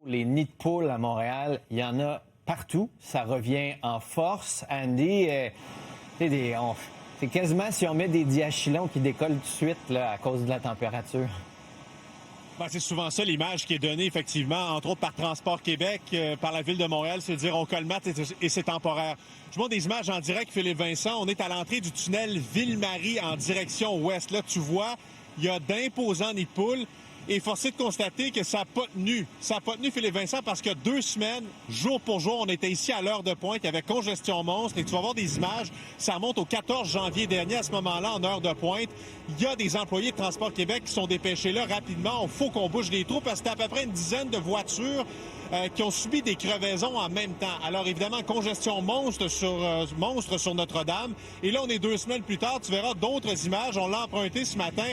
Les nids de poules à Montréal, il y en a partout. Ça revient en force. Andy, c'est quasiment si on met des diachylons qui décollent tout de suite là, à cause de la température. Ben, c'est souvent ça l'image qui est donnée, effectivement, entre autres par Transport Québec, par la Ville de Montréal, c'est de dire on colmate et c'est temporaire. Je montre des images en direct, Philippe Vincent. On est à l'entrée du tunnel Ville-Marie en direction ouest. Là, tu vois, il y a d'imposants nids de poules. Et force est de constater que ça n'a pas tenu. Ça n'a pas tenu, Philippe Vincent, parce que 2 semaines, jour pour jour, on était ici à l'heure de pointe. Il y avait congestion monstre. Et tu vas voir des images. Ça remonte au 14 janvier dernier, à ce moment-là, en heure de pointe. Il y a des employés de Transport Québec qui sont dépêchés là rapidement. Il faut qu'on bouge les trous parce que c'était à peu près une dizaine de voitures qui ont subi des crevaisons en même temps. Alors, évidemment, congestion monstre sur Notre-Dame. Et là, on est 2 semaines plus tard. Tu verras d'autres images. On l'a emprunté ce matin,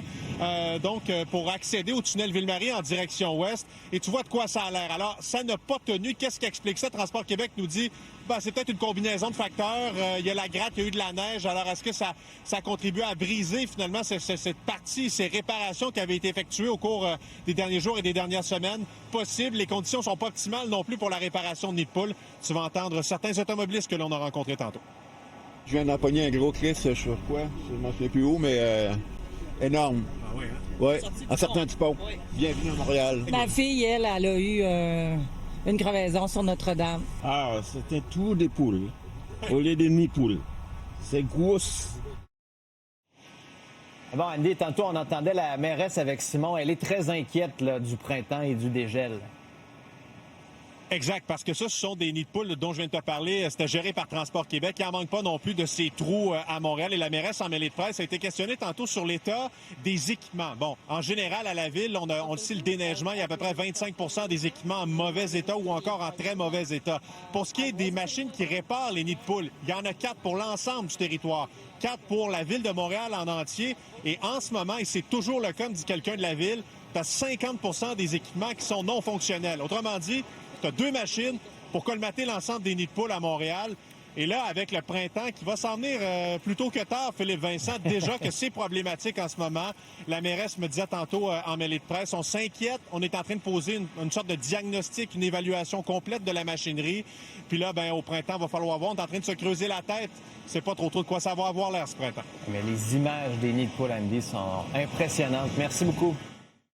pour accéder au tunnel Ville-Marie en direction ouest. Et tu vois de quoi ça a l'air. Alors, ça n'a pas tenu. Qu'est-ce qui explique ça? Transport Québec nous dit, c'est peut-être une combinaison de facteurs. Il y a la gratte, il y a eu de la neige. Alors, est-ce que ça contribue à briser, finalement, cette partie, ces réparations qui avaient été effectuées au cours des derniers jours et des dernières semaines? Possible. Les conditions sont pas optimales non plus pour la réparation de nids de poules. Tu vas entendre certains automobilistes que l'on a rencontrés tantôt. Je viens d'empoigner un gros cliff sur quoi? Je ne m'en souviens plus où, mais énorme. Ah oui, hein? Oui, en sortant du pont. Bienvenue à Montréal. Ma fille, elle a eu une crevaison sur Notre-Dame. Ah, c'était tout des poules, au lieu des nids de poules. C'est gros. Bon, Andy, tantôt, on entendait la mairesse avec Simon. Elle est très inquiète là, du printemps et du dégel. Exact, parce que ça, ce sont des nids de poules dont je viens de te parler. C'était géré par Transport Québec. Il n'en manque pas non plus de ces trous à Montréal. Et la mairesse en mêlée de presse a été questionnée tantôt sur l'état des équipements. Bon, en général, à la ville, on le sait, le déneigement, il y a à peu près 25 des équipements en mauvais état ou encore en très mauvais état. Pour ce qui est des machines qui réparent les nids de poules, il y en a 4 pour l'ensemble du territoire. 4 pour la ville de Montréal en entier. Et en ce moment, et c'est toujours le cas, me dit quelqu'un de la ville, tu as 50 des équipements qui sont non fonctionnels. Autrement dit, tu as 2 machines pour colmater l'ensemble des nids de poules à Montréal. Et là, avec le printemps qui va s'en venir plus tôt que tard, Philippe Vincent, déjà que c'est problématique en ce moment. La mairesse me disait tantôt en mêlée de presse, on s'inquiète, on est en train de poser une sorte de diagnostic, une évaluation complète de la machinerie. Puis là, au printemps, il va falloir voir, on est en train de se creuser la tête. C'est pas trop de quoi ça va avoir l'air ce printemps. Mais les images des nids de poules, Andy, sont impressionnantes. Merci beaucoup.